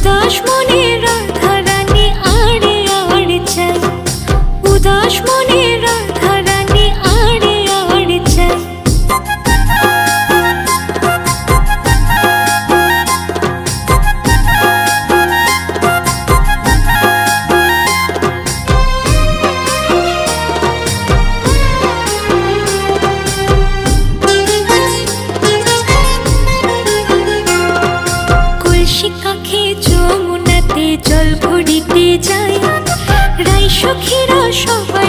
উদাস মনে রাধা রানী আড়ে আড়ে চাই, উদাস মনে রাধা রানী আড়ে আড়ে চাই। কাখে যমুনাতে জল ভরিতে যাই, রাই সখীরা সবাই